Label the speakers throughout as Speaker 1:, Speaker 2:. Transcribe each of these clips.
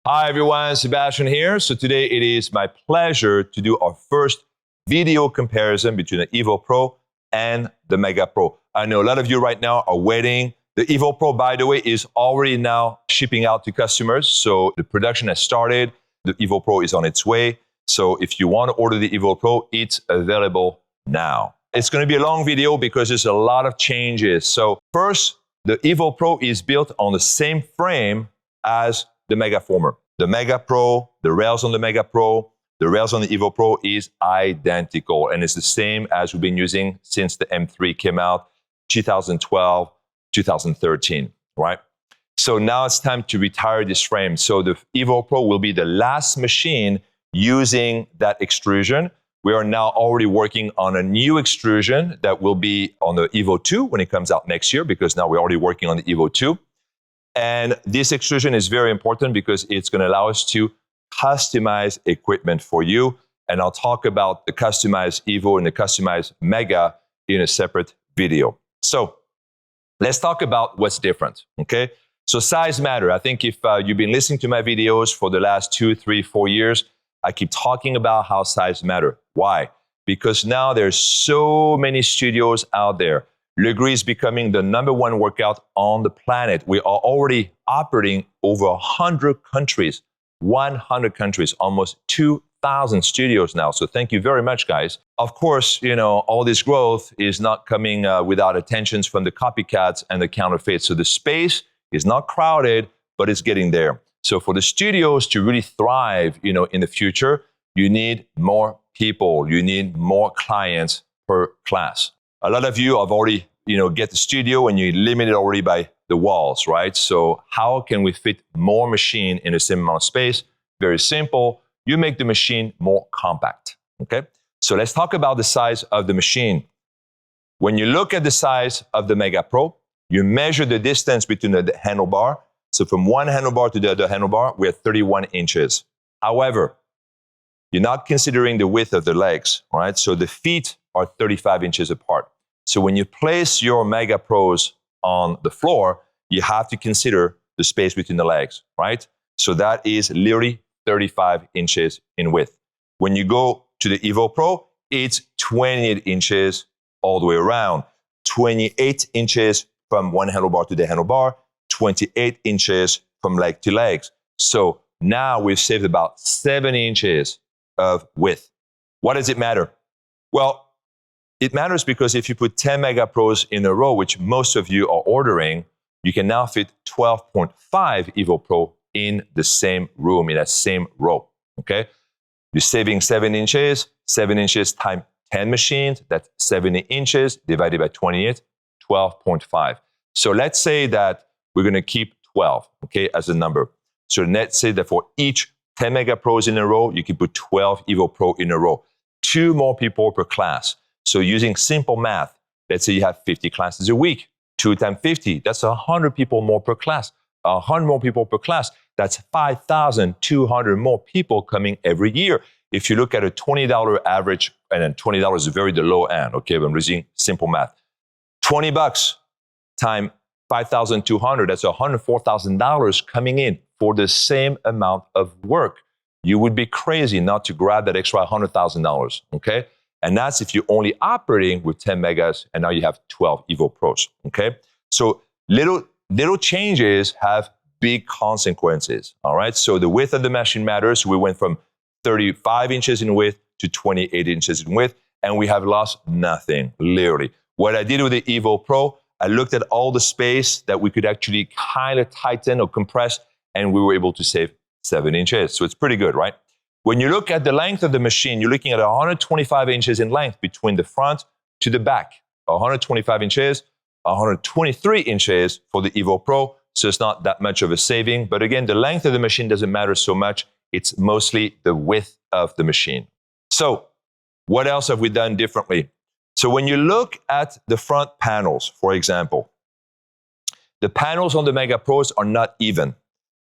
Speaker 1: Hi everyone, Sebastian here. So today it is my pleasure to do our first video comparison between the Evo Pro and the Mega Pro. I know a lot of you right now are waiting. The Evo Pro, by the way, is already now shipping out to customers. So the production has started. The Evo Pro is on its way. So if you want to order the Evo Pro, it's available now. It's going to be a long video because there's a lot of changes. So first, the Evo Pro is built on the same frame as the Mega Former. The Mega Pro, the rails on the Mega Pro, the rails on the Evo Pro is identical. And it's the same as we've been using since the M3 came out, 2012, 2013, right? So now it's time to retire this frame. So the Evo Pro will be the last machine using that extrusion. We are now already working on a new extrusion that will be on the Evo 2 when it comes out next year, because now we're already working on the Evo 2. And this extrusion is very important because it's going to allow us to customize equipment for you. And I'll talk about the customized Evo and the customized Mega in a separate video. So let's talk about what's different, okay? So size matter. I think if you've been listening to my videos for the last 2, 3, 4 years, I keep talking about how size matter. Why? Because now there's so many studios out there. Lagree is becoming the #1 workout on the planet. We are already operating over 100 countries, 100 countries, almost 2,000 studios now. So thank you very much, guys. Of course, you know, all this growth is not coming without attentions from the copycats and the counterfeits. So the space is not crowded, but it's getting there. So for the studios to really thrive, you know, in the future, you need more people. You need more clients per class. A lot of you have already, you know, get the studio and you're limited already by the walls, right? So how can we fit more machine in the same amount of space? Very simple. You make the machine more compact, okay? So let's talk about the size of the machine. When you look at the size of the Mega Pro, you measure the distance between the handlebar. So from one handlebar to the other handlebar, we're 31 inches. However, you're not considering the width of the legs, right? So the feet are 35 inches apart. So when you place your Mega Pros on the floor, you have to consider the space between the legs, right? So that is literally 35 inches in width. When you go to the Evo Pro, it's 28 inches all the way around, 28 inches from one handlebar to the handlebar, 28 inches from leg to legs. So now we've saved about 7 inches of width. What does it matter? Well, it matters because if you put 10 Mega Pros in a row, which most of you are ordering, you can now fit 12.5 Evo Pro in the same room, in that same row, okay? You're saving 7 inches times 10 machines, that's 70 inches divided by 28, 12.5. So let's say that we're gonna keep 12, okay, as a number. So let's say that for each 10 Mega Pros in a row, you can put 12 Evo Pro in a row. 2 more people per class. So using simple math, let's say you have 50 classes a week, 2 times 50, that's 100 people more per class. 100 more people per class, that's 5,200 more people coming every year. If you look at a $20 average, and then $20 is very the low end, okay, but I'm using simple math. $20 times 5,200, that's $104,000 coming in for the same amount of work. You would be crazy not to grab that extra $100,000, okay? And that's if you're only operating with 10 megas and now you have 12 Evo Pros, okay? So little changes have big consequences, all right? So the width of the machine matters. We went from 35 inches in width to 28 inches in width, and we have lost nothing, literally. What I did with the Evo Pro, I looked at all the space that we could actually kind of tighten or compress, and we were able to save 7 inches. So it's pretty good, right? When you look at the length of the machine, you're looking at 125 inches in length between the front to the back. 125 inches, 123 inches for the Evo Pro. So it's not that much of a saving. But again, the length of the machine doesn't matter so much. It's mostly the width of the machine. So what else have we done differently? So when you look at the front panels, for example, the panels on the Mega Pros are not even.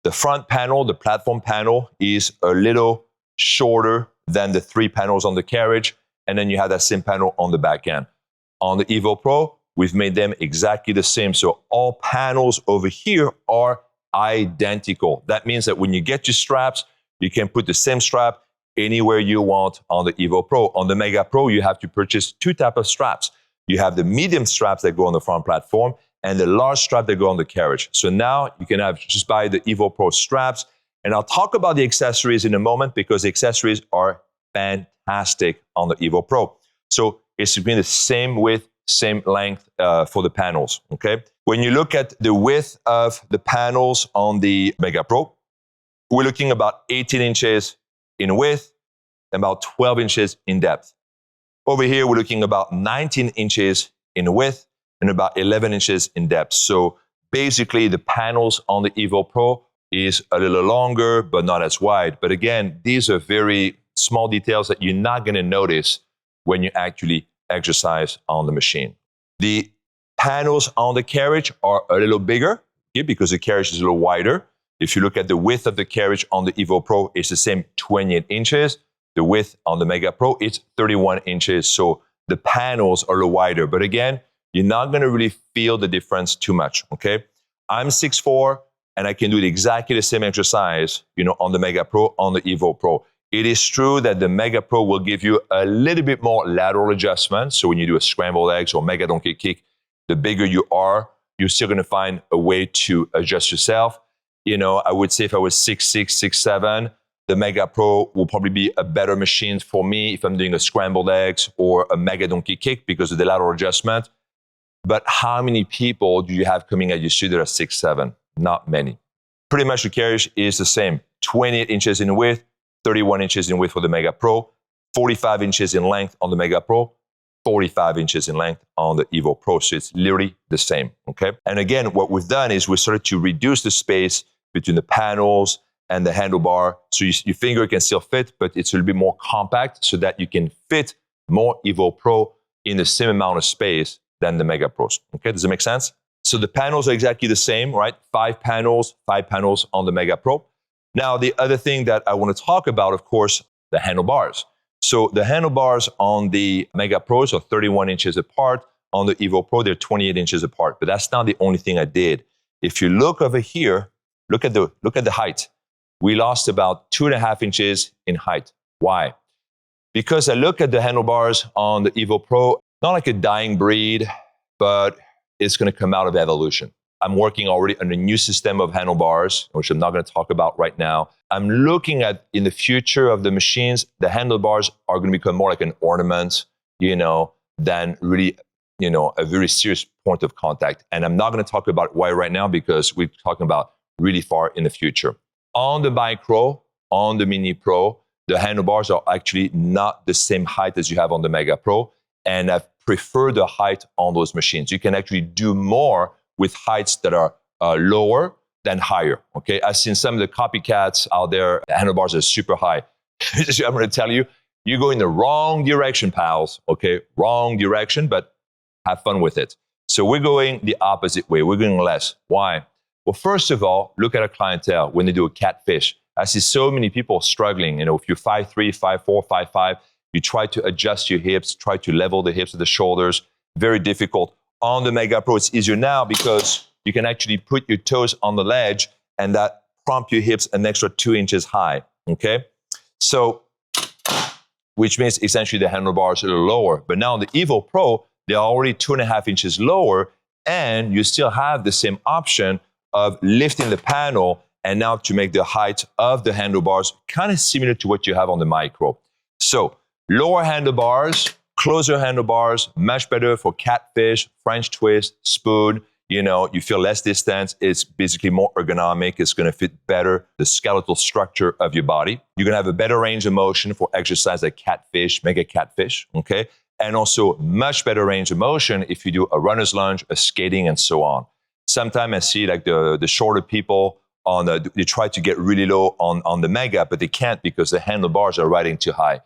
Speaker 1: The front panel, the platform panel, is a little shorter than the 3 panels on the carriage, and then you have that same panel on the back end. On the Evo Pro, we've made them exactly the same. So all panels over here are identical. That means that when you get your straps, you can put the same strap anywhere you want on the Evo Pro. On the Mega Pro, you have to purchase two types of straps. You have the medium straps that go on the front platform and the large strap that go on the carriage. So now you can just buy the Evo Pro straps. And I'll talk about the accessories in a moment because the accessories are fantastic on the Evo Pro. So it's been the same width, same length for the panels, okay? When you look at the width of the panels on the Mega Pro, we're looking about 18 inches in width and about 12 inches in depth. Over here, we're looking about 19 inches in width and about 11 inches in depth. So basically, the panels on the Evo Pro is a little longer, but not as wide. But again, these are very small details that you're not going to notice when you actually exercise on the machine. The panels on the carriage are a little bigger because the carriage is a little wider. If you look at the width of the carriage on the Evo Pro, it's the same 28 inches. The width on the Mega Pro, it's 31 inches. So the panels are a little wider. But again, you're not going to really feel the difference too much, okay? I'm 6'4", and I can do exactly the same exercise, on the Mega Pro, on the Evo Pro. It is true that the Mega Pro will give you a little bit more lateral adjustment. So when you do a scrambled eggs or mega donkey kick, the bigger you are, you're still going to find a way to adjust yourself. I would say if I was 6'6", 6'7", the Mega Pro will probably be a better machine for me if I'm doing a scrambled eggs or a mega donkey kick because of the lateral adjustment. But how many people do you have coming at your studio that are 6'7"? Not many. Pretty much the carriage is the same. 28 inches in width, 31 inches in width for the Mega Pro, 45 inches in length on the Mega Pro, 45 inches in length on the Evo Pro. So it's literally the same, okay? And again, what we've done is we started to reduce the space between the panels and the handlebar. So your finger can still fit, but it's a little bit more compact so that you can fit more Evo Pro in the same amount of space than the Mega Pros. Okay, does it make sense? So the panels are exactly the same, right? 5 panels on the Mega Pro. Now, the other thing that I want to talk about, of course, the handlebars. So the handlebars on the Mega Pros are 31 inches apart. On the Evo Pro, they're 28 inches apart. But that's not the only thing I did. If you look over here, look at the height. We lost about 2.5 inches in height. Why? Because I look at the handlebars on the Evo Pro, not like a dying breed, but it's going to come out of evolution. I'm working already on a new system of handlebars, which I'm not going to talk about right now. I'm looking at, in the future of the machines, the handlebars are going to become more like an ornament, than really, a very serious point of contact. And I'm not going to talk about why right now because we're talking about really far in the future. On the Micro, on the Mini Pro, the handlebars are actually not the same height as you have on the Mega Pro. And I prefer the height on those machines. You can actually do more with heights that are lower than higher, okay? I've seen some of the copycats out there, the handlebars are super high. I'm going to tell you, you go in the wrong direction, pals, okay? Wrong direction, but have fun with it. So we're going the opposite way. We're going less. Why? Well, first of all, look at our clientele when they do a catfish. I see so many people struggling. If you're 5'3", 5'4", 5'5", you try to adjust your hips, try to level the hips of the shoulders. Very difficult. On the Mega Pro, it's easier now because you can actually put your toes on the ledge and that prompt your hips an extra 2 inches high, okay? So, which means essentially the handlebars are a little lower. But now on the Evo Pro, they're already 2.5 inches lower and you still have the same option of lifting the panel and now to make the height of the handlebars kind of similar to what you have on the Micro. So, lower handlebars, closer handlebars, much better for catfish, French twist, spoon. You feel less distance. It's basically more ergonomic. It's going to fit better the skeletal structure of your body. You're going to have a better range of motion for exercise like catfish, mega catfish, okay? And also much better range of motion if you do a runner's lunge, a skating, and so on. Sometimes I see like the shorter people they try to get really low on the Mega, but they can't because the handlebars are riding too high.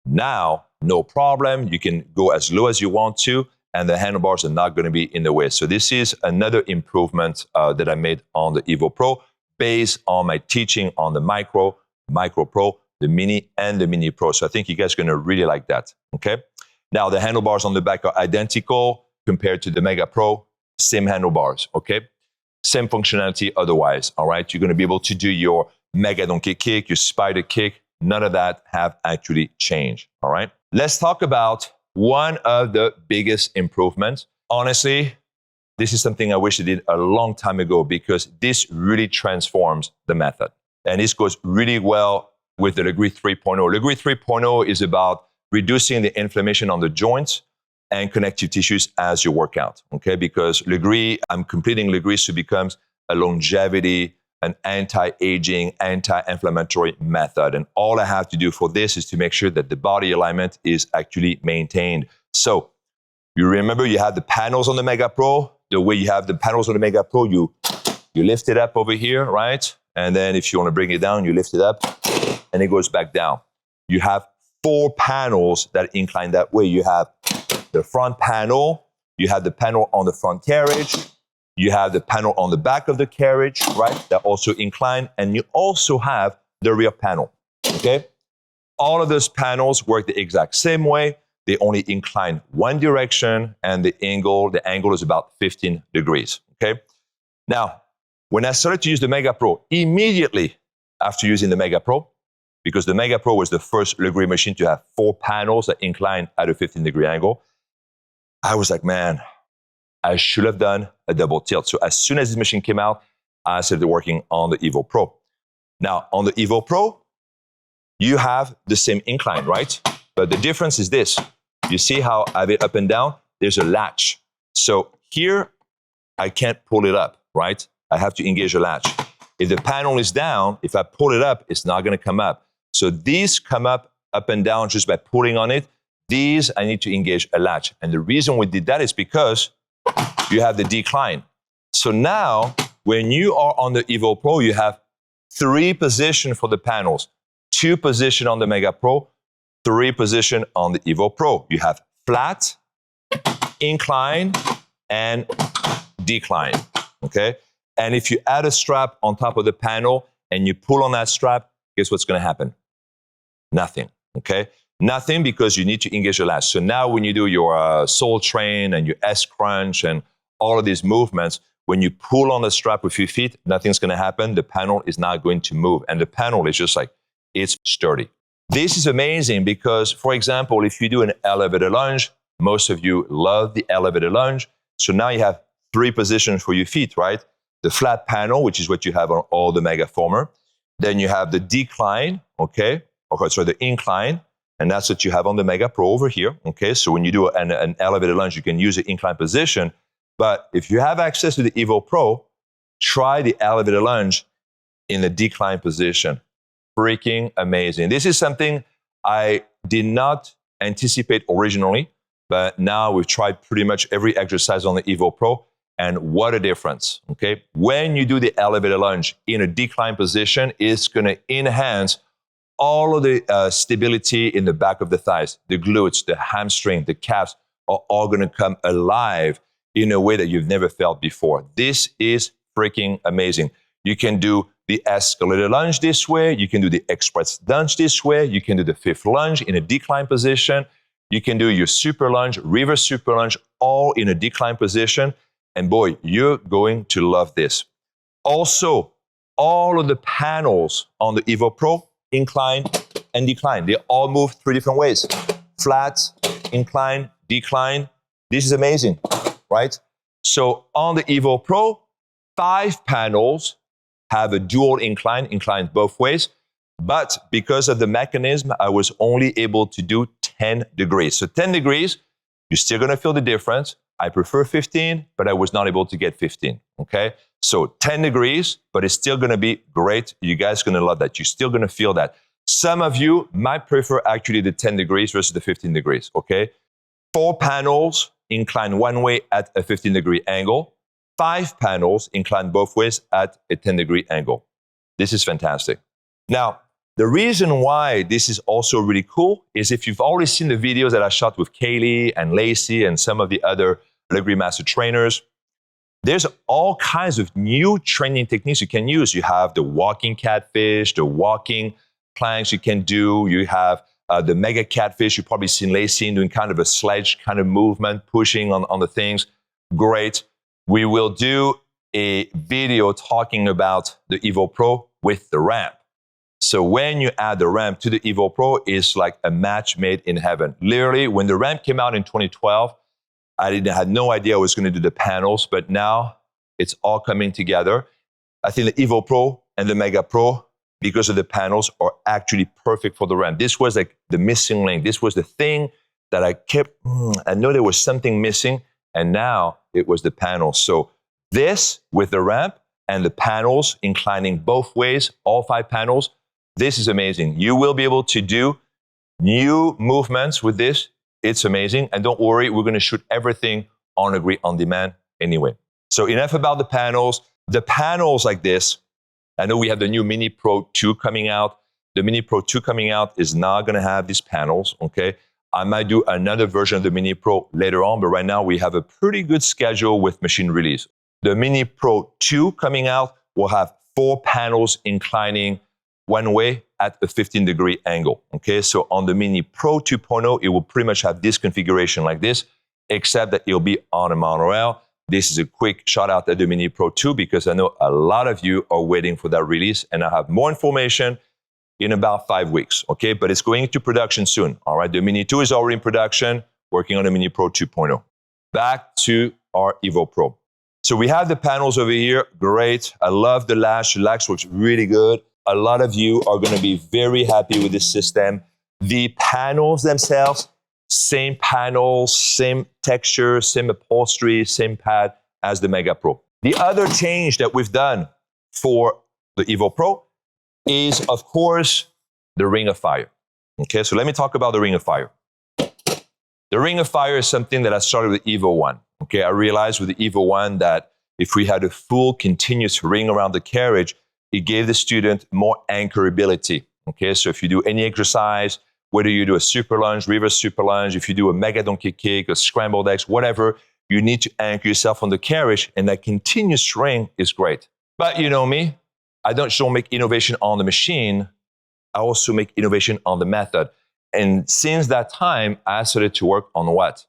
Speaker 1: Now, no problem. You can go as low as you want to, and the handlebars are not going to be in the way. So this is another improvement that I made on the Evo Pro based on my teaching on the Micro Pro, the Mini, and the Mini Pro. So I think you guys are going to really like that, okay? Now, the handlebars on the back are identical compared to the Mega Pro, same handlebars, okay? same functionality otherwise, all right? You're going to be able to do your mega donkey kick, your spider kick. None of that have actually changed, all right? Let's talk about one of the biggest improvements. Honestly, this is something I wish I did a long time ago because this really transforms the method. And this goes really well with the Lagree 3.0. Lagree 3.0 is about reducing the inflammation on the joints and connective tissues as you work out, okay? Because Lagree, I'm completing Lagree to become a longevity, an anti-aging, anti-inflammatory method. And all I have to do for this is to make sure that the body alignment is actually maintained. So you remember you have the panels on the Mega Pro. The way you have the panels on the Mega Pro, you lift it up over here, right? And then if you want to bring it down, you lift it up and it goes back down. You have 4 panels that incline that way. You have the front panel, you have the panel on the front carriage, you have the panel on the back of the carriage, right? That also incline, and you also have the rear panel, okay? All of those panels work the exact same way. They only incline one direction, and the angle is about 15 degrees, okay? Now, when I started to use the Mega Pro, immediately after using the Mega Pro, because the Mega Pro was the first Lagree machine to have 4 panels that incline at a 15-degree angle, I was like, man, I should have done a double tilt. So as soon as this machine came out, I started working on the Evo Pro. Now, on the Evo Pro, you have the same incline, right? But the difference is this. You see how I have it up and down? There's a latch. So here, I can't pull it up, right? I have to engage a latch. If the panel is down, if I pull it up, it's not going to come up. So these come up and down just by pulling on it. These, I need to engage a latch. And the reason we did that is because you have the decline. So now, when you are on the Evo Pro, you have 3 positions for the panels, 2 positions on the Mega Pro, 3 positions on the Evo Pro. You have flat, incline, and decline, okay? And if you add a strap on top of the panel and you pull on that strap, guess what's going to happen? Nothing, okay? Nothing, because you need to engage the latch. So now when you do your soul train and your S crunch and all of these movements, when you pull on the strap with your feet, nothing's going to happen. The panel is not going to move. And the panel is just like, it's sturdy. This is amazing because, for example, if you do an elevator lunge, most of you love the elevator lunge. So now you have 3 positions for your feet, right? The flat panel, which is what you have on all the Mega Former. Then you have the decline, okay? So the incline. And that's what you have on the Mega Pro over here, okay? So when you do an elevator lunge, you can use the incline position. But if you have access to the Evo Pro, try the elevator lunge in the decline position. Freaking amazing. This is something I did not anticipate originally, but now we've tried pretty much every exercise on the Evo Pro, and what a difference, okay? When you do the elevator lunge in a decline position, it's going to enhance all of the stability in the back of the thighs, the glutes, the hamstring, the calves are all going to come alive in a way that you've never felt before. This is freaking amazing. You can do the escalator lunge this way. You can do the express lunge this way. You can do the 5th lunge in a decline position. You can do your super lunge, reverse super lunge, all in a decline position. And boy, you're going to love this. Also, all of the panels on the Evo Pro, incline and decline. They all move 3 different ways. Flat, incline, decline. This is amazing, right? So on the Evo Pro, 5 panels have a dual incline both ways. But because of the mechanism, I was only able to do 10 degrees. So 10 degrees, you're still going to feel the difference. I prefer 15, but I was not able to get 15, okay? So 10 degrees, but it's still going to be great. You guys are going to love that. You're still going to feel that. Some of you might prefer actually the 10 degrees versus the 15 degrees, okay? 4 panels incline one way at a 15-degree angle. 5 panels incline both ways at a 10-degree angle. This is fantastic. Now, the reason why this is also really cool is if you've already seen the videos that I shot with Kaylee and Lacey and some of the other Lagree Master trainers, there's all kinds of new training techniques you can use. You have the walking catfish, the walking planks you can do. You have the mega catfish. You've probably seen Lacey doing kind of a sledge kind of movement, pushing on the things. Great. We will do a video talking about the Evo Pro with the ramp. So when you add the ramp to the Evo Pro, it's like a match made in heaven. Literally, when the ramp came out in 2012, I had no idea I was going to do the panels, but now it's all coming together. I think the Evo Pro and the Mega Pro, because of the panels, are actually perfect for the ramp. This was like the missing link. This was the thing that I kept, I know there was something missing, and now it was the panels. So this with the ramp and the panels inclining both ways, all 5 panels, this is amazing. You will be able to do new movements with this. It's amazing. And don't worry, we're going to shoot everything on Lagree on demand anyway. So enough about the panels. The panels like this, I know we have the new Mini Pro 2 coming out. The Mini Pro 2 coming out is not going to have these panels, okay? I might do another version of the Mini Pro later on, but right now we have a pretty good schedule with machine release. The Mini Pro 2 coming out will have 4 panels inclining one way at a 15-degree angle, okay? So on the Mini Pro 2.0, it will pretty much have this configuration like this, except that it'll be on a monorail. This is a quick shout out at the Mini Pro 2 because I know a lot of you are waiting for that release, and I have more information in about 5 weeks, okay? But it's going into production soon, all right? The Mini 2 is already in production, working on the Mini Pro 2.0. Back to our Evo Pro. So we have the panels over here, great. I love the latch. The latch works really good. A lot of you are going to be very happy with this system. The panels themselves, same panels, same texture, same upholstery, same pad as the Mega Pro. The other change that we've done for the Evo Pro is, of course, the Ring of Fire. Okay, so let me talk about the Ring of Fire. The Ring of Fire is something that I started with the Evo 1. Okay, I realized with the Evo 1 that if we had a full continuous ring around the carriage, it gave the student more anchorability. Okay, so if you do any exercise, whether you do a super lunge, reverse super lunge, if you do a mega donkey kick, a scrambled X, whatever, you need to anchor yourself on the carriage, and that continuous ring is great. But you know me, I don't just make innovation on the machine, I also make innovation on the method. And since that time, I started to work on what?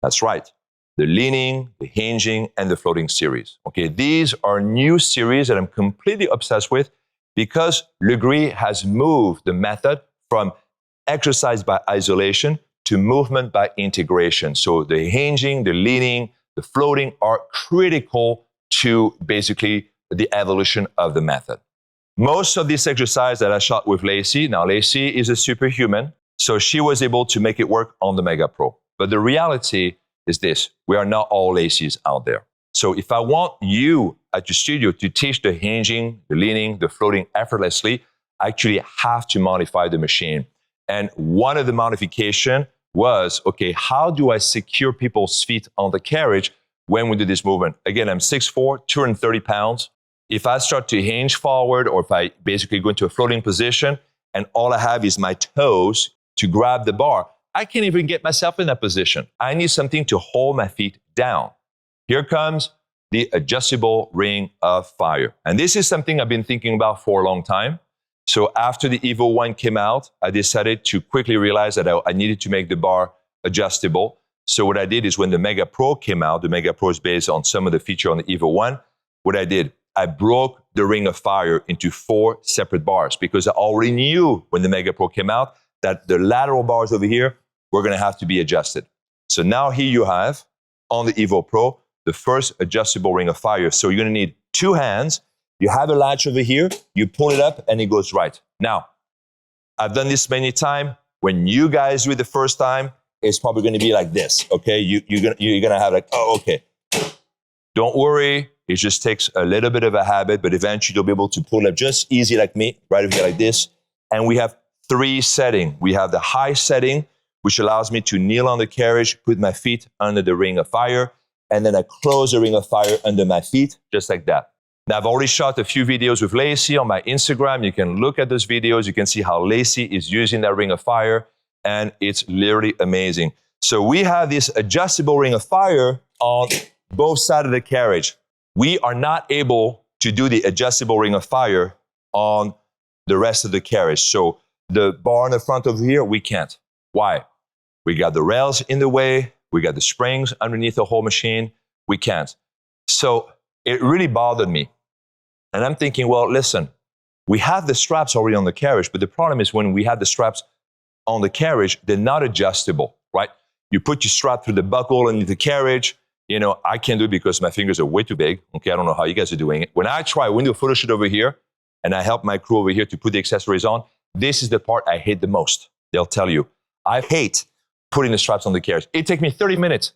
Speaker 1: That's right, the leaning, the hinging, and the floating series. Okay, these are new series that I'm completely obsessed with because Lagree has moved the method from exercise by isolation to movement by integration. So the hinging, the leaning, the floating are critical to basically the evolution of the method. Most of this exercise that I shot with Lacey, now Lacey is a superhuman, so she was able to make it work on the Mega Pro. But the reality is this, we are not all Laceys out there. So if I want you at your studio to teach the hinging, the leaning, the floating effortlessly, I actually have to modify the machine. And one of the modification was, okay, how do I secure people's feet on the carriage when we do this movement? Again, I'm 6'4", 230 pounds. If I start to hinge forward or if I basically go into a floating position and all I have is my toes to grab the bar, I can't even get myself in that position. I need something to hold my feet down. Here comes the adjustable Ring of Fire. And this is something I've been thinking about for a long time. So after the Evo 1 came out, I decided to quickly realize that I needed to make the bar adjustable. So what I did is when the Mega Pro came out, the Mega Pro is based on some of the feature on the Evo 1, what I did, I broke the Ring of Fire into 4 separate bars because I already knew when the Mega Pro came out that the lateral bars over here were going to have to be adjusted. So now here you have, on the Evo Pro, the first adjustable Ring of Fire. So you're going to need 2 hands. You have a latch over here, you pull it up, and it goes right. Now, I've done this many times. When you guys do it the first time, it's probably going to be like this, okay? You're going to have like, oh, okay. Don't worry. It just takes a little bit of a habit, but eventually you'll be able to pull it up just easy like me, right over here like this. And we have 3 settings. We have the high setting, which allows me to kneel on the carriage, put my feet under the Ring of Fire, and then I close the Ring of Fire under my feet, just like that. Now, I've already shot a few videos with Lacey on my Instagram. You can look at those videos. You can see how Lacey is using that Ring of Fire, and it's literally amazing. So we have this adjustable Ring of Fire on both sides of the carriage. We are not able to do the adjustable Ring of Fire on the rest of the carriage. So the bar in the front over here, we can't. Why? We got the rails in the way. We got the springs underneath the whole machine. We can't. So it really bothered me. And I'm thinking, well, listen, we have the straps already on the carriage, but the problem is when we have the straps on the carriage, they're not adjustable, right? You put your strap through the buckle into the carriage. You know, I can't do it because my fingers are way too big. Okay, I don't know how you guys are doing it. When I try, we do a photo shoot over here, and I help my crew over here to put the accessories on, this is the part I hate the most. They'll tell you, I hate putting the straps on the carriage. It takes me 30 minutes.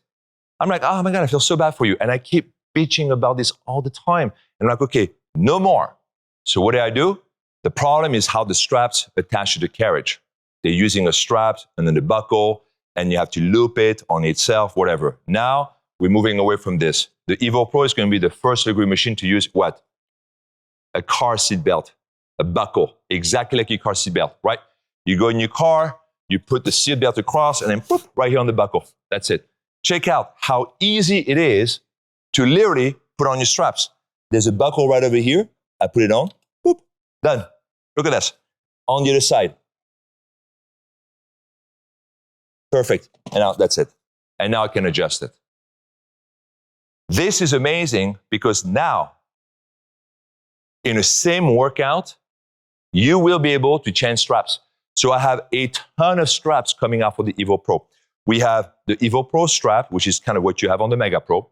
Speaker 1: I'm like, oh my God, I feel so bad for you. And I keep bitching about this all the time. And I'm like, okay, no more. So what do? The problem is how the straps attach to the carriage. They're using a strap and then the buckle, and you have to loop it on itself, whatever. Now, we're moving away from this. The Evo Pro is going to be the first Lagree machine to use what? A car seat belt, a buckle, exactly like your car seat belt, right? You go in your car, you put the seat belt across, and then boop, right here on the buckle. That's it. Check out how easy it is to literally put on your straps. There's a buckle right over here. I put it on, boop, done. Look at this. On the other side. Perfect. And now that's it. And now I can adjust it. This is amazing because now, in the same workout, you will be able to change straps. So I have a ton of straps coming out for the Evo Pro. We have the Evo Pro strap, which is kind of what you have on the Mega Pro.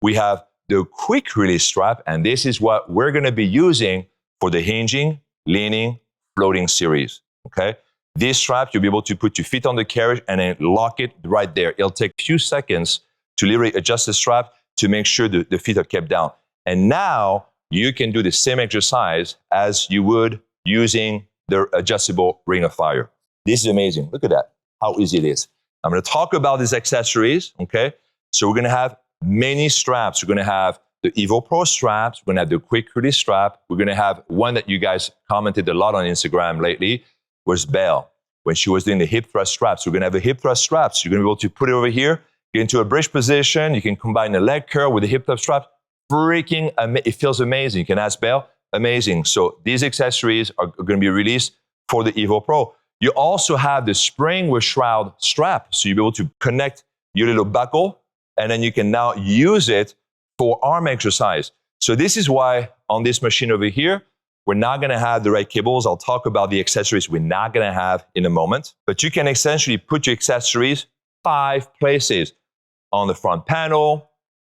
Speaker 1: We have the quick release strap, and this is what we're going to be using for the hinging, leaning, floating series, okay? This strap, you'll be able to put your feet on the carriage and then lock it right there. It'll take a few seconds to literally adjust the strap to make sure the feet are kept down. And now you can do the same exercise as you would using the adjustable Ring of Fire. This is amazing. Look at that, how easy it is. I'm going to talk about these accessories, okay? So we're going to have many straps. We're going to have the Evo Pro straps. We're going to have the quick release strap. We're going to have one that you guys commented a lot on Instagram lately was Belle. When she was doing the hip thrust straps, we're going to have a hip thrust straps. You're going to be able to put it over here, get into a bridge position. You can combine the leg curl with the hip thrust strap. Freaking, it feels amazing. You can ask Belle, amazing. So these accessories are going to be released for the Evo Pro. You also have the spring with shroud strap. So you'll be able to connect your little buckle, and then you can now use it for arm exercise. So this is why on this machine over here, we're not going to have the right cables. I'll talk about the accessories we're not going to have in a moment. But you can essentially put your accessories 5 places. On the front panel,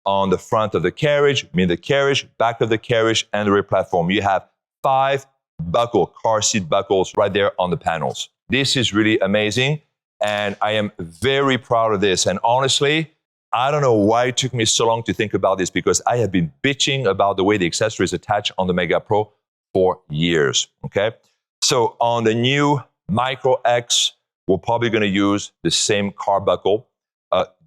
Speaker 1: on the front of the carriage, mid the carriage, back of the carriage, and the rear platform. You have 5 car seat buckles right there on the panels. This is really amazing, and I am very proud of this. And honestly, I don't know why it took me so long to think about this, because I have been bitching about the way the accessories attach on the Mega Pro for years, okay? So on the new Micro X, we're probably going to use the same car buckle.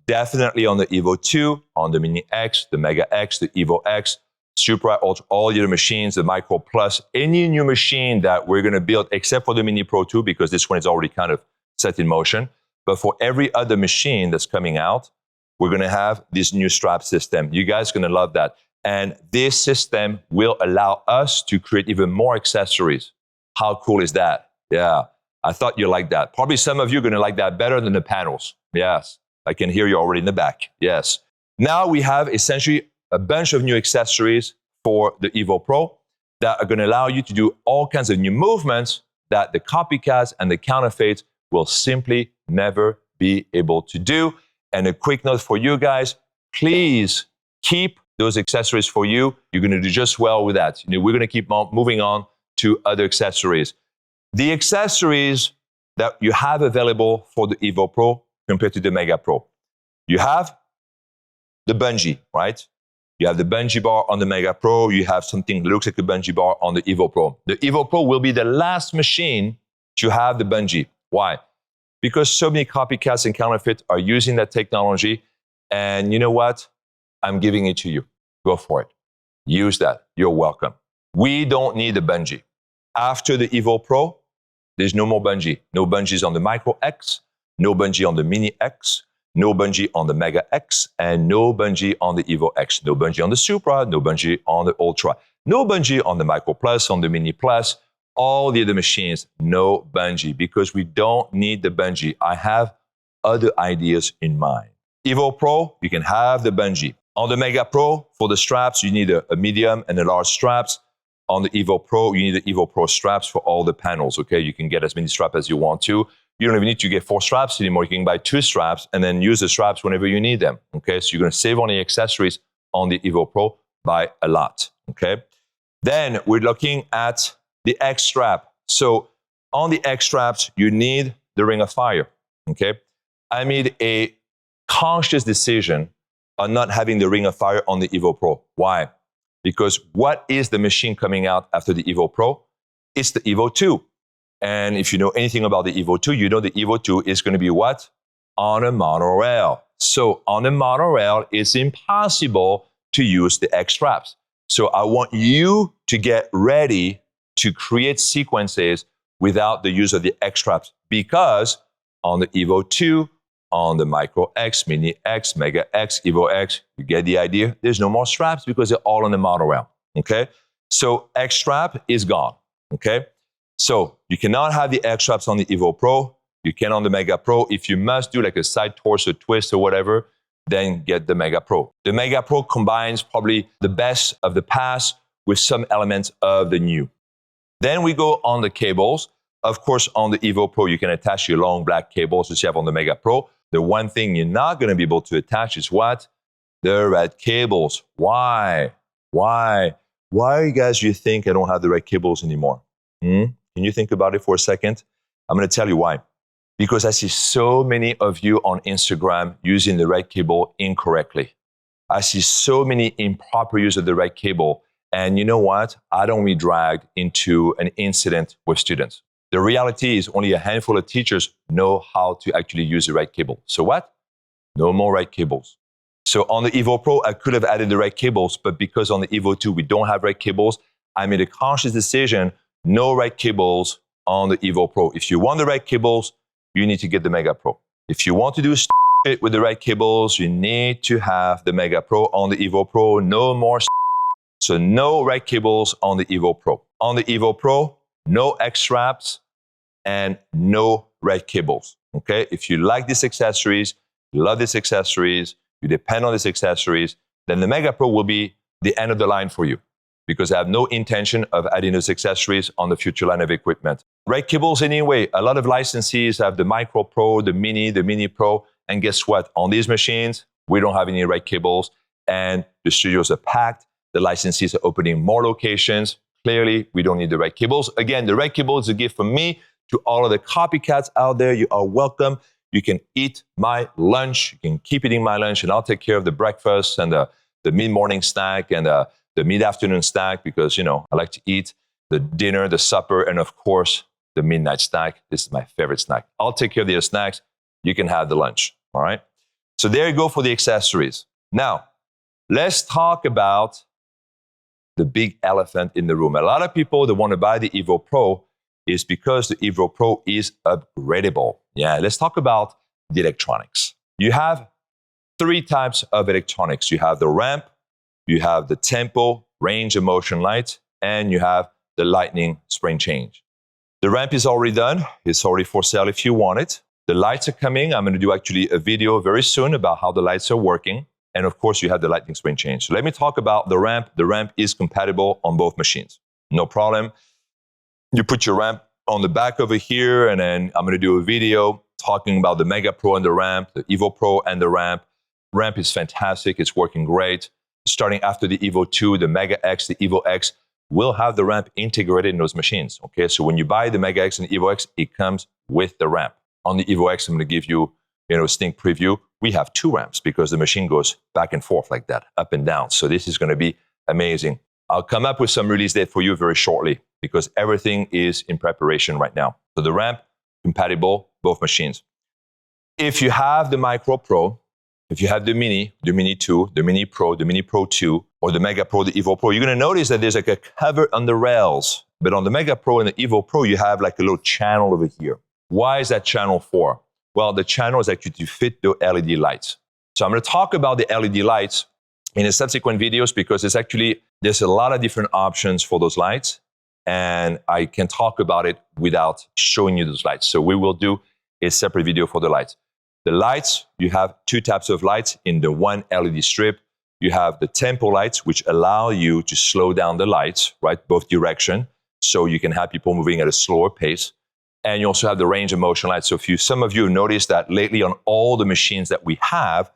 Speaker 1: Definitely on the Evo 2, on the Mini X, the Mega X, the Evo X, Supra, Ultra, all the other machines, the Micro Plus, any new machine that we're going to build, except for the Mini Pro 2, because this one is already kind of set in motion. But for every other machine that's coming out, we're going to have this new strap system. You guys are going to love that. And this system will allow us to create even more accessories. How cool is that? Yeah, I thought you liked that. Probably some of you are going to like that better than the panels. Yes, I can hear you already in the back. Yes. Now we have essentially a bunch of new accessories for the Evo Pro that are going to allow you to do all kinds of new movements that the copycats and the counterfeits will simply never be able to do. And a quick note for you guys, please keep those accessories for you. You're going to do just well with that. We're going to keep moving on to other accessories. The accessories that you have available for the Evo Pro compared to the Mega Pro. You have the bungee, right? You have the bungee bar on the Mega Pro. You have something that looks like a bungee bar on the Evo Pro. The Evo Pro will be the last machine to have the bungee. Why? Because so many copycats and counterfeit are using that technology. And you know what? I'm giving it to you. Go for it. Use that. You're welcome. We don't need the bungee. After the Evo Pro, there's no more bungee. No bungees on the Micro X, no bungee on the Mini X, no bungee on the Mega X, and no bungee on the Evo X. No bungee on the Supra, no bungee on the Ultra. No bungee on the Micro Plus, on the Mini Plus, all the other machines, no bungee, because we don't need the bungee. I have other ideas in mind. Evo Pro, you can have the bungee. On the Mega Pro, for the straps, you need a medium and a large straps. On the Evo Pro, you need the Evo Pro straps for all the panels, okay? You can get as many straps as you want to. You don't even need to get 4 straps anymore. You can buy 2 straps and then use the straps whenever you need them, okay? So you're going to save on the accessories on the Evo Pro by a lot, okay? Then we're looking at the X strap. So on the X straps, you need the Ring of Fire, okay? I made a conscious decision on not having the Ring of Fire on the Evo Pro. Why? Because what is the machine coming out after the Evo Pro? It's the Evo 2. And if you know anything about the Evo 2, you know the Evo 2 is going to be what? On a monorail. So on a monorail, it's impossible to use the X straps. So I want you to get ready to create sequences without the use of the X straps, because on the Evo 2, on the Micro X, Mini X, Mega X, Evo X, you get the idea? There's no more straps because they're all on the monorail, okay? So X strap is gone, okay? So you cannot have the X straps on the Evo Pro. You can on the Mega Pro. If you must do like a side torso twist or whatever, then get the Mega Pro. The Mega Pro combines probably the best of the past with some elements of the new. Then we go on the cables. Of course, on the Evo Pro, you can attach your long black cables that you have on the Mega Pro. The one thing you're not going to be able to attach is what? The red cables. Why? Why you guys, you think I don't have the red cables anymore? Can you think about it for a second? I'm going to tell you why. Because I see so many of you on Instagram using the red cable incorrectly. I see so many improper use of the red cable. And you know what? I don't be dragged into an incident with students. The reality is only a handful of teachers know how to actually use the red cable. So what? No more red cables. So on the Evo Pro, I could have added the red cables, but because on the Evo 2, we don't have red cables, I made a conscious decision, no red cables on the Evo Pro. If you want the red cables, you need to get the Mega Pro. If you want to do shit with the red cables, you need to have the Mega Pro. On the Evo Pro, no more shit. So no red cables on the Evo Pro. On the Evo Pro, no X straps and no red cables, okay? If you like these accessories, you love these accessories, you depend on these accessories, then the Mega Pro will be the end of the line for you, because I have no intention of adding those accessories on the future line of equipment. Red cables anyway, a lot of licensees have the Micro Pro, the Mini Pro, and guess what? On these machines, we don't have any red cables, and the studios are packed. The licensees are opening more locations. Clearly, we don't need the red cables. Again, the red cable is a gift from me to all of the copycats out there. You are welcome. You can eat my lunch. You can keep eating my lunch, and I'll take care of the breakfast and the mid-morning snack and the mid-afternoon snack, because, you know, I like to eat the dinner, the supper, and of course, the midnight snack. This is my favorite snack. I'll take care of the snacks. You can have the lunch, all right? So there you go for the accessories. Now, let's talk about the big elephant in the room. A lot of people that want to buy the Evo Pro is because the Evo Pro is upgradable. Yeah, let's talk about the electronics. You have 3 types of electronics. You have the ramp, you have the tempo, range of motion light, and you have the lightning spring change. The ramp is already done. It's already for sale if you want it. The lights are coming. I'm going to do actually a video very soon about how the lights are working. And of course, you have the lightning spring change. So let me talk about the ramp. The ramp is compatible on both machines. No problem. You put your ramp on the back over here, and then I'm going to do a video talking about the Mega Pro and the ramp, the Evo Pro and the ramp. Ramp is fantastic. It's working great. Starting after the Evo 2, the Mega X, the Evo X will have the ramp integrated in those machines. Okay, so when you buy the Mega X and the Evo X, it comes with the ramp. On the Evo X, I'm going to give you, a sneak preview. We have 2 ramps because the machine goes back and forth like that, up and down. So this is going to be amazing. I'll come up with some release date for you very shortly because everything is in preparation right now. So the ramp, compatible, both machines. If you have the Micro Pro, if you have the Mini 2, the Mini Pro, the Mini Pro 2, or the Mega Pro, the Evo Pro, you're going to notice that there's like a cover on the rails. But on the Mega Pro and the Evo Pro, you have like a little channel over here. Why is that channel for? Well, the channel is actually to fit the LED lights. So I'm going to talk about the LED lights in the subsequent videos because there's a lot of different options for those lights. And I can talk about it without showing you those lights. So we will do a separate video for the lights. The lights, you have 2 types of lights in the one LED strip. you have the tempo lights, which allow you to slow down the lights, right, both direction, so you can have people moving at a slower pace. And you also have the range of motion lights. So some of you have noticed that lately on all the machines that we have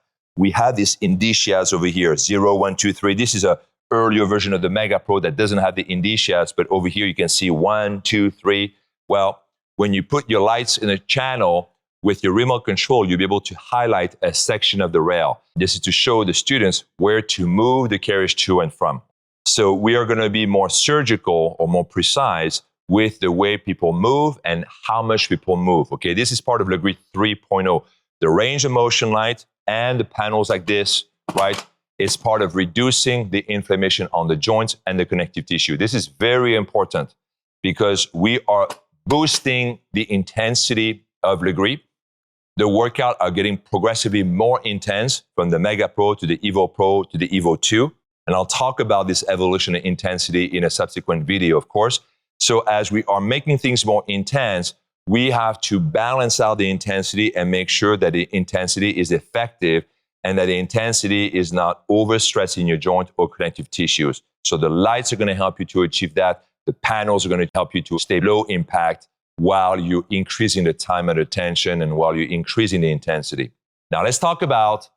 Speaker 1: these indicias over here, 0, 1, 2, 3. This is a earlier version of the Mega Pro that doesn't have the indicias, but over here you can see 1, 2, 3. Well, when you put your lights in a channel with your remote control, you'll be able to highlight a section of the rail. This is to show the students where to move the carriage to and from. So we are going to be more surgical or more precise with the way people move and how much people move. Okay, this is part of Lagree 3.0. The range of motion light and the panels like this, right, is part of reducing the inflammation on the joints and the connective tissue. This is very important because we are boosting the intensity of Lagree. The workouts are getting progressively more intense from the Mega Pro to the Evo Pro to the Evo 2. And I'll talk about this evolution in intensity in a subsequent video, of course. So as we are making things more intense, we have to balance out the intensity and make sure that the intensity is effective and that the intensity is not overstressing your joint or connective tissues. So the lights are going to help you to achieve that. The panels are going to help you to stay low impact while you're increasing the time and attention and while you're increasing the intensity. Now let's talk about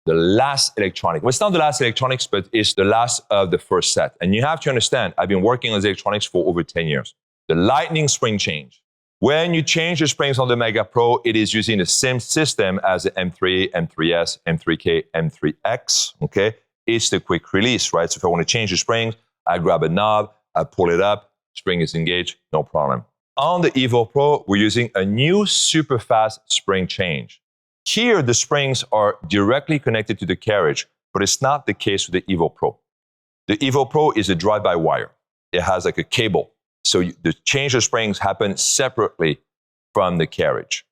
Speaker 1: the last electronic. Well, it's not the last electronics, but it's the last of the first set. And you have to understand, I've been working on electronics for over 10 years. The lightning spring change. When you change the springs on the Mega Pro, it is using the same system as the M3, M3S, M3K, M3X, okay? It's the quick release, right? So if I want to change the springs, I grab a knob, I pull it up, spring is engaged, no problem. On the Evo Pro, we're using a new super fast spring change. Here, the springs are directly connected to the carriage, but it's not the case with the Evo Pro. The Evo Pro is a drive-by-wire. It has like a cable. So the change of springs happen separately from the carriage.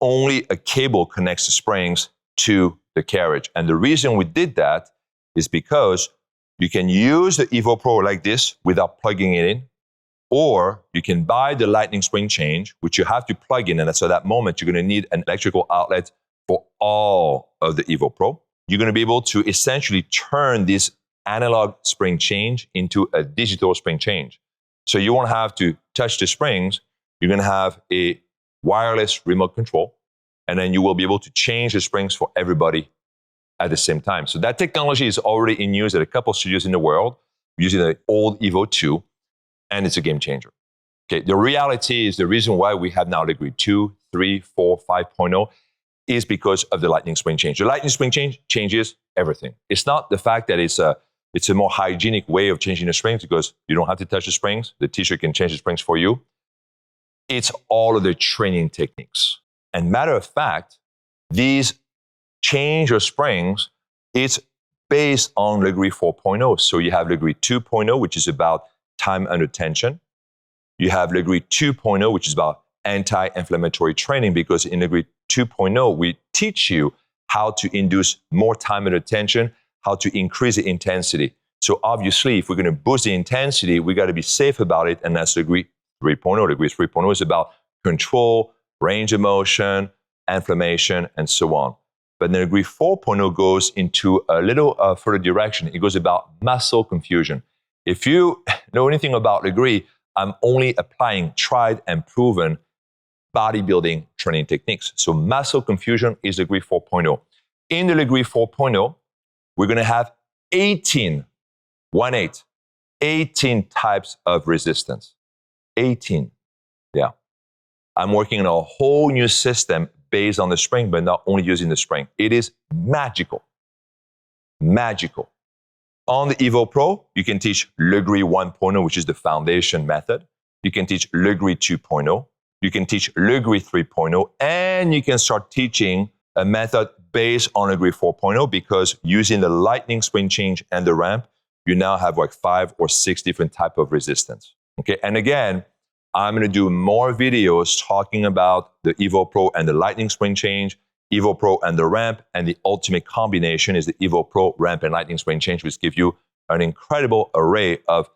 Speaker 1: Only a cable connects the springs to the carriage. And the reason we did that is because you can use the Evo Pro like this without plugging it in, or you can buy the lightning spring change, which you have to plug in. And so at that moment, you're going to need an electrical outlet for all of the Evo Pro. You're going to be able to essentially turn this analog spring change into a digital spring change. So you won't have to touch the springs. You're going to have a wireless remote control, and then you will be able to change the springs for everybody at the same time. So that technology is already in use at a couple of studios in the world using the old Evo 2, and it's a game changer. Okay, the reality is the reason why we have now Lagree 2, 3, 4, 5.0 is because of the lightning spring change. The lightning spring change changes everything. It's not the fact that it's a more hygienic way of changing the springs because you don't have to touch the springs. The teacher can change the springs for you. It's all of the training techniques. And matter of fact, these change of springs, it's based on Lagree 4.0. So you have Lagree 2.0, which is about time under tension. You have Lagree 2.0, which is about anti-inflammatory training, because in Lagree 2.0, we teach you how to induce more time under tension, how to increase the intensity. So obviously, if we're going to boost the intensity, we got to be safe about it, and that's Lagree 3.0. Lagree 3.0 is about control, range of motion, inflammation, and so on. But then Lagree 4.0 goes into a little further direction. It goes about muscle confusion. If you know anything about Lagree, I'm only applying tried and proven bodybuilding training techniques. So muscle confusion is Lagree 4.0. In the Lagree 4.0, we're going to have 18 types of resistance. 18. Yeah. I'm working on a whole new system based on the spring, but not only using the spring. It is magical. Magical. On the Evo Pro, you can teach Lagree 1.0, which is the foundation method. You can teach Lagree 2.0. You can teach Lagree 3.0. And you can start teaching a method based on Lagree 4.0, because using the lightning spring change and the ramp, you now have like 5 or 6 different types of resistance. Okay, and again, I'm going to do more videos talking about the Evo Pro and the lightning spring change, Evo Pro and the ramp, and the ultimate combination is the Evo Pro ramp and lightning spring change, which give you an incredible array of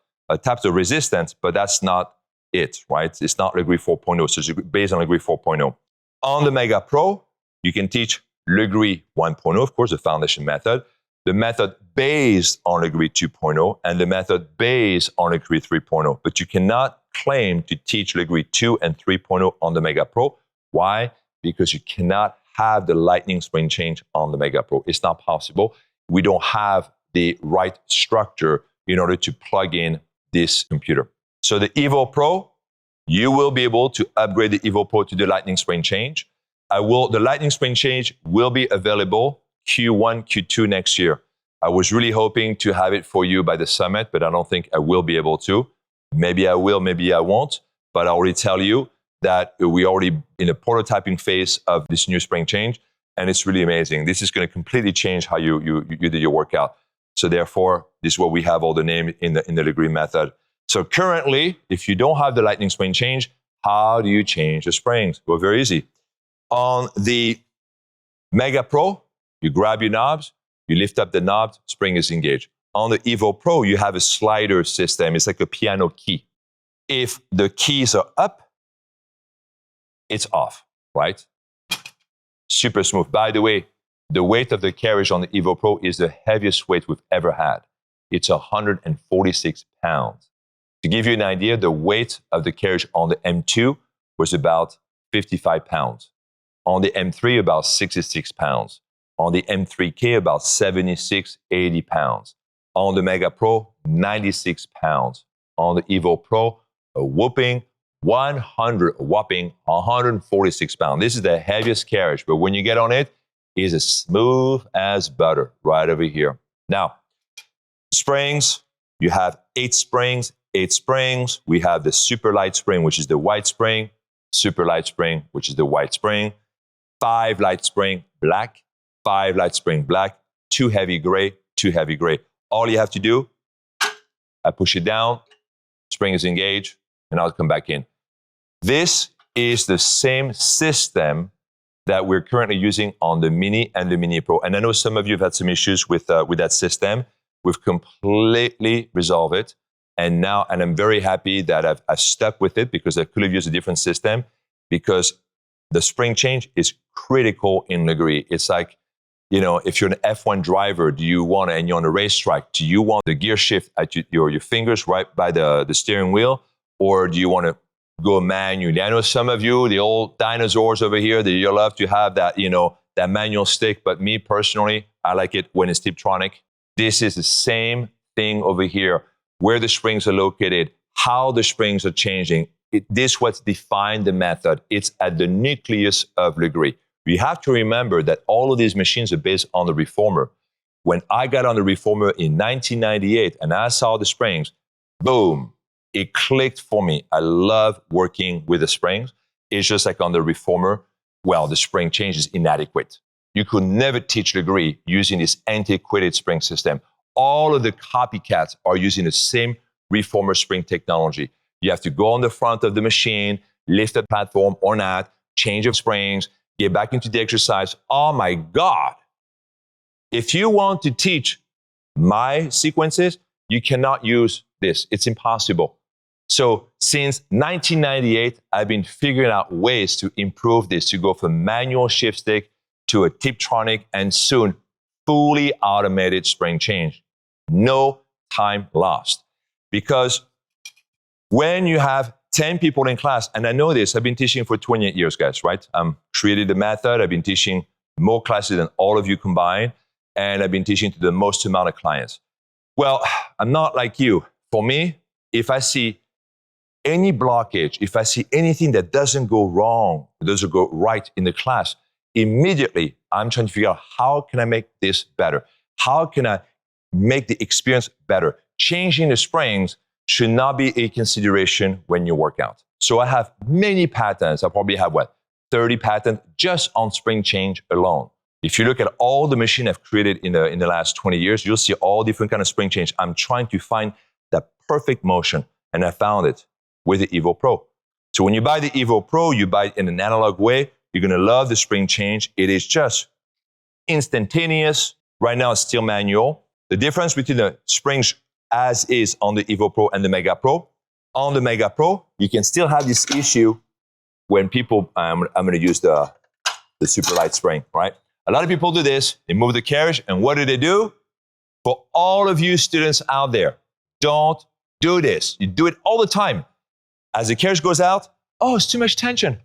Speaker 1: types of resistance, but that's not it, right? It's not Lagree 4.0, so it's based on Lagree 4.0. On the Mega Pro, you can teach Lagree 1.0, of course, the foundation method, the method based on Lagree 2.0 and the method based on Lagree 3.0. But you cannot claim to teach Lagree 2 and 3.0 on the Mega Pro. Why? Because you cannot have the lightning spring change on the Mega Pro. It's not possible. We don't have the right structure in order to plug in this computer. So the Evo Pro, you will be able to upgrade the Evo Pro to the lightning spring change. The lightning spring change will be available Q1, Q2 next year. I was really hoping to have it for you by the summit, but I don't think I will be able to. Maybe I will, maybe I won't. But I already tell you that we're already in a prototyping phase of this new spring change, and it's really amazing. This is going to completely change how you do your workout. So therefore, this is what we have all the name in the Lagree method. So currently, if you don't have the lightning spring change, how do you change the springs? Well, very easy. On the Mega Pro, you grab your knobs, you lift up the knobs, spring is engaged. On the Evo Pro, you have a slider system. It's like a piano key. If the keys are up, it's off, right? Super smooth. By the way, the weight of the carriage on the Evo Pro is the heaviest weight we've ever had. It's 146 pounds. To give you an idea, the weight of the carriage on the M2 was about 55 pounds. On the M3, about 66 pounds. On the M3K, about 76, 80 pounds. On the Mega Pro, 96 pounds. On the Evo Pro, a whopping 146 pounds. This is the heaviest carriage, but when you get on it, it's as smooth as butter right over here. Now, springs, you have 8 springs. We have the super light spring, which is the white spring, super light spring, which is the white spring, 5 light spring, black, 5 light spring, black, 2 heavy gray, 2 heavy gray. All you have to do, I push it down, spring is engaged, and I'll come back in. This is the same system that we're currently using on the Mini and the Mini Pro. And I know some of you have had some issues with that system. We've completely resolved it. And I'm very happy that I've stuck with it, because I could have used a different system, because the spring change is critical in Lagree. It's like, if you're an F1 driver, and you're on a racetrack, do you want the gear shift at your fingers right by the steering wheel? Or do you want to go manually? I know some of you, the old dinosaurs over here, that you love to have that, that manual stick. But me personally, I like it when it's Tiptronic. This is the same thing over here, where the springs are located, how the springs are changing. This is what's defined the method. It's at the nucleus of Lagree. You have to remember that all of these machines are based on the reformer. When I got on the reformer in 1998 and I saw the springs, boom, it clicked for me. I love working with the springs. It's just like on the reformer, well, the spring change is inadequate. You could never teach Lagree using this antiquated spring system. All of the copycats are using the same reformer spring technology. You have to go on the front of the machine, lift the platform or not, change of springs, get back into the exercise. Oh my God. If you want to teach my sequences, you cannot use this. It's impossible. So since 1998, I've been figuring out ways to improve this, to go from manual shift stick to a Tiptronic, and soon fully automated spring change. No time lost. Because when you have 10 people in class, and I know this, I've been teaching for 28 years, guys, right? Created the method. I've been teaching more classes than all of you combined, and I've been teaching to the most amount of clients. Well, I'm not like you. For me, if I see any blockage, if I see anything that doesn't go wrong, doesn't go right in the class, immediately I'm trying to figure out, how can I make this better? How can I make the experience better? Changing the springs should not be a consideration when you work out. So I have many patents. I probably have 30 patents just on spring change alone. If you look at all the machines I've created in the last 20 years, you'll see all different kinds of spring change. I'm trying to find the perfect motion, and I found it with the Evo Pro. So when you buy the Evo Pro, you buy it in an analog way. You're going to love the spring change. It is just instantaneous. Right now, it's still manual. The difference between the springs as is on the Evo Pro and the Mega Pro. On the Mega Pro, you can still have this issue when people, I'm going to use the super light spring, right? A lot of people do this. They move the carriage, and what do? For all of you students out there, don't do this. You do it all the time. As the carriage goes out, oh, it's too much tension.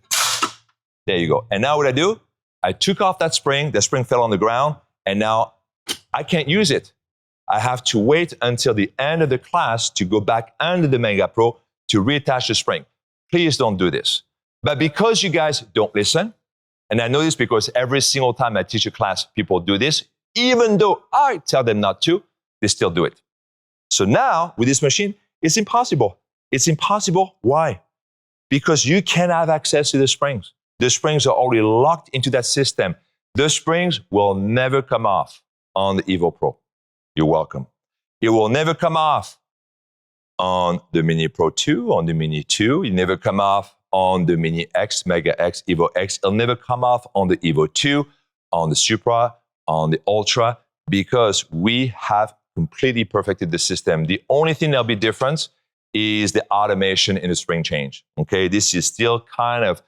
Speaker 1: There you go. And now what I do, I took off that spring fell on the ground, and now I can't use it. I have to wait until the end of the class to go back under the Mega Pro to reattach the spring. Please don't do this. But because you guys don't listen, and I know this because every single time I teach a class, people do this, even though I tell them not to, they still do it. So now, with this machine, it's impossible. It's impossible. Why? Because you can't have access to the springs. The springs are already locked into that system. The springs will never come off on the Evo Pro. You're welcome. It will never come off on the Mini Pro 2, on the Mini 2. It never come off on the Mini X, Mega X, Evo X. It'll never come off on the Evo 2, on the Supra, on the Ultra, because we have completely perfected the system. The only thing that'll be different is the automation in the spring change. Okay, this is still kind of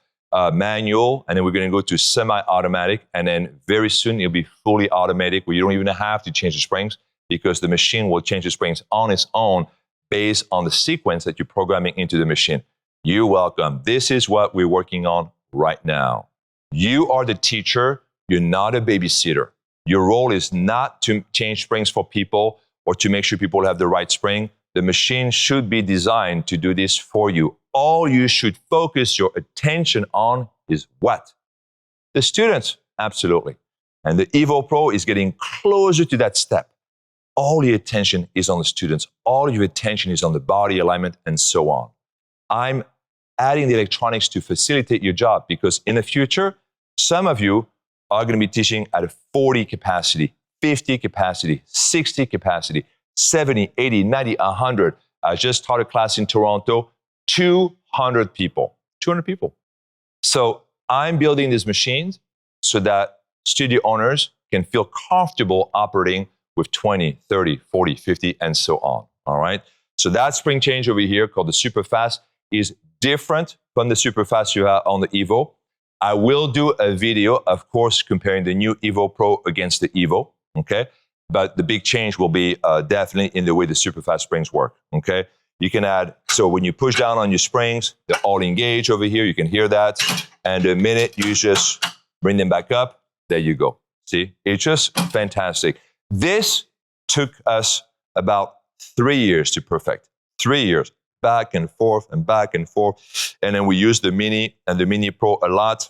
Speaker 1: manual, and then we're going to go to semi-automatic, and then very soon it'll be fully automatic where you don't even have to change the springs because the machine will change the springs on its own based on the sequence that you're programming into the machine. You're welcome. This is what we're working on right now. You are the teacher. You're not a babysitter. Your role is not to change springs for people or to make sure people have the right spring. The machine should be designed to do this for you. All you should focus your attention on is what? The students, absolutely. And the Evo Pro is getting closer to that step. All your attention is on the students. All your attention is on the body alignment and so on. I'm adding the electronics to facilitate your job because in the future, some of you are going to be teaching at a 40 capacity, 50 capacity, 60 capacity, 70, 80, 90, 100. I just taught a class in Toronto, 200 people. 200 people. So I'm building these machines so that studio owners can feel comfortable operating with 20, 30, 40, 50, and so on. All right. So that spring change over here called the Super Fast is different from the Super Fast you have on the Evo. I will do a video, of course, comparing the new Evo Pro against the Evo. Okay. But the big change will be definitely in the way the Super Fast springs work. Okay. You can add, so when you push down on your springs, they're all engaged over here. You can hear that. And the minute you just bring them back up, there you go. See, it's just fantastic. This took us about 3 years to perfect. 3 years, back and forth and back and forth. And then we used the Mini and the Mini Pro a lot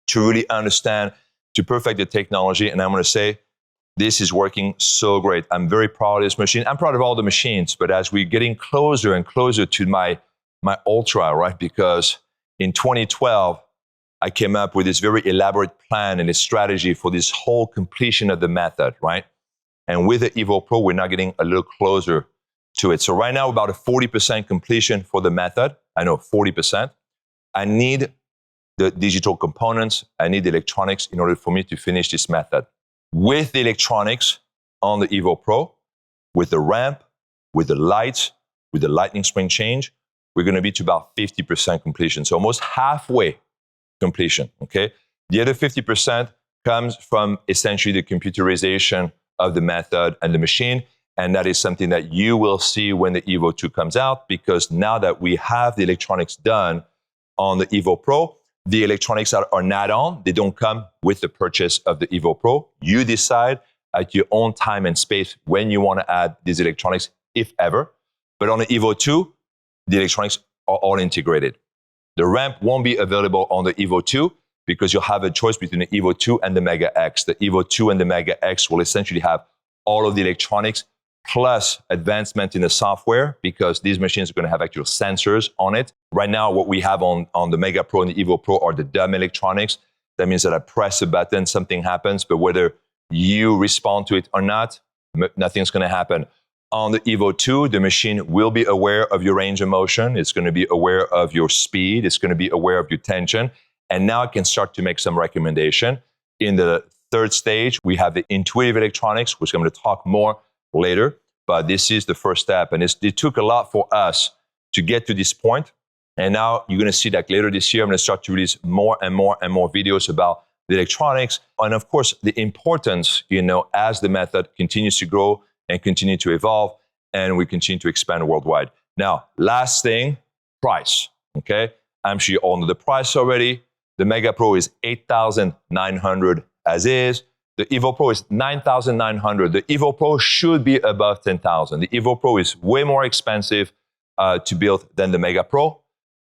Speaker 1: to really understand, to perfect the technology. And I'm going to say, this is working so great. I'm very proud of this machine. I'm proud of all the machines, but as we're getting closer and closer to my Ultra, right? Because in 2012, I came up with this very elaborate plan and a strategy for this whole completion of the method, right? And with the Evo Pro, we're now getting a little closer to it. So right now, about a 40% completion for the method. I know 40%. I need the digital components. I need the electronics in order for me to finish this method. With the electronics on the Evo Pro, with the ramp, with the lights, with the lightning spring change, we're going to be to about 50% completion. So almost halfway completion, okay? The other 50% comes from essentially the computerization of the method and the machine. And that is something that you will see when the Evo 2 comes out, because now that we have the electronics done on the Evo Pro, the electronics are not on. They don't come with the purchase of the Evo Pro. You decide at your own time and space when you want to add these electronics, if ever. But on the Evo 2, the electronics are all integrated. The ramp won't be available on the Evo 2 because you'll have a choice between the Evo 2 and the Mega X. The Evo 2 and the Mega X will essentially have all of the electronics plus advancement in the software, because these machines are going to have actual sensors on it. Right now, what we have on the Mega Pro and the Evo Pro are the dumb electronics. That means that I press a button, something happens, but whether you respond to it or not, nothing's going to happen. On the Evo 2, the machine will be aware of your range of motion. It's going to be aware of your speed. It's going to be aware of your tension. And now it can start to make some recommendation. In the third stage, we have the intuitive electronics, which I'm going to talk more later, but this is the first step. And it took a lot for us to get to this point. And now you're going to see that later this year, I'm going to start to release more and more and more videos about the electronics, and of course, the importance, as the method continues to grow and continue to evolve, and we continue to expand worldwide. Now, last thing, price, okay? I'm sure you all know the price already. The Mega Pro is $8,900 as is. The Evo Pro is $9,900. The Evo Pro should be above $10,000. The Evo Pro is way more expensive to build than the Mega Pro,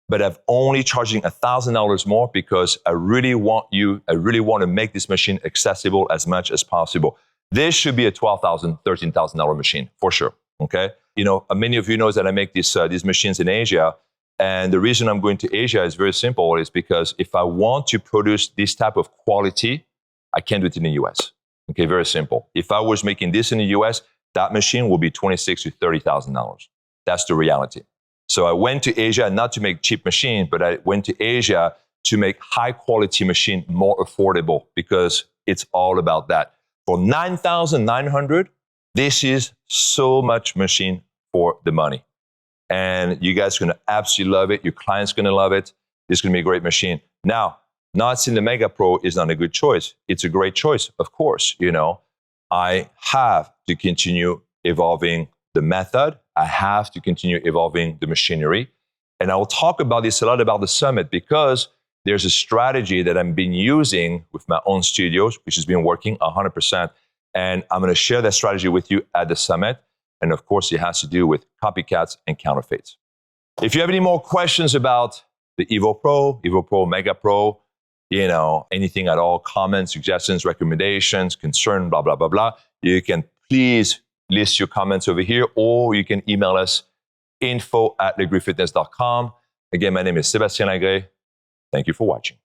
Speaker 1: but I'm only charging $1,000 more because I really want to make this machine accessible as much as possible. This should be a $12,000, $13,000 machine for sure. Okay, many of you know that I make these machines in Asia, and the reason I'm going to Asia is very simple. Is because if I want to produce this type of quality, I can't do it in the US. Okay, very simple. If I was making this in the US, that machine will be $26,000 to $30,000. That's the reality. So I went to Asia not to make cheap machine, but I went to Asia to make high quality machine more affordable because it's all about that. For $9,900, this is so much machine for the money. And you guys are going to absolutely love it. Your client's going to love it. It's going to be a great machine. Now, not saying the Mega Pro is not a good choice. It's a great choice, of course. I have to continue evolving the method. I have to continue evolving the machinery. And I will talk about this a lot about the summit because there's a strategy that I've been using with my own studios, which has been working 100%. And I'm going to share that strategy with you at the summit. And of course, it has to do with copycats and counterfeits. If you have any more questions about the Evo Pro, Mega Pro, anything at all, comments, suggestions, recommendations, concern, blah, blah, blah, blah, you can please list your comments over here, or you can email us info@lagreefitness.com. Again, my name is Sébastien Lagree. Thank you for watching.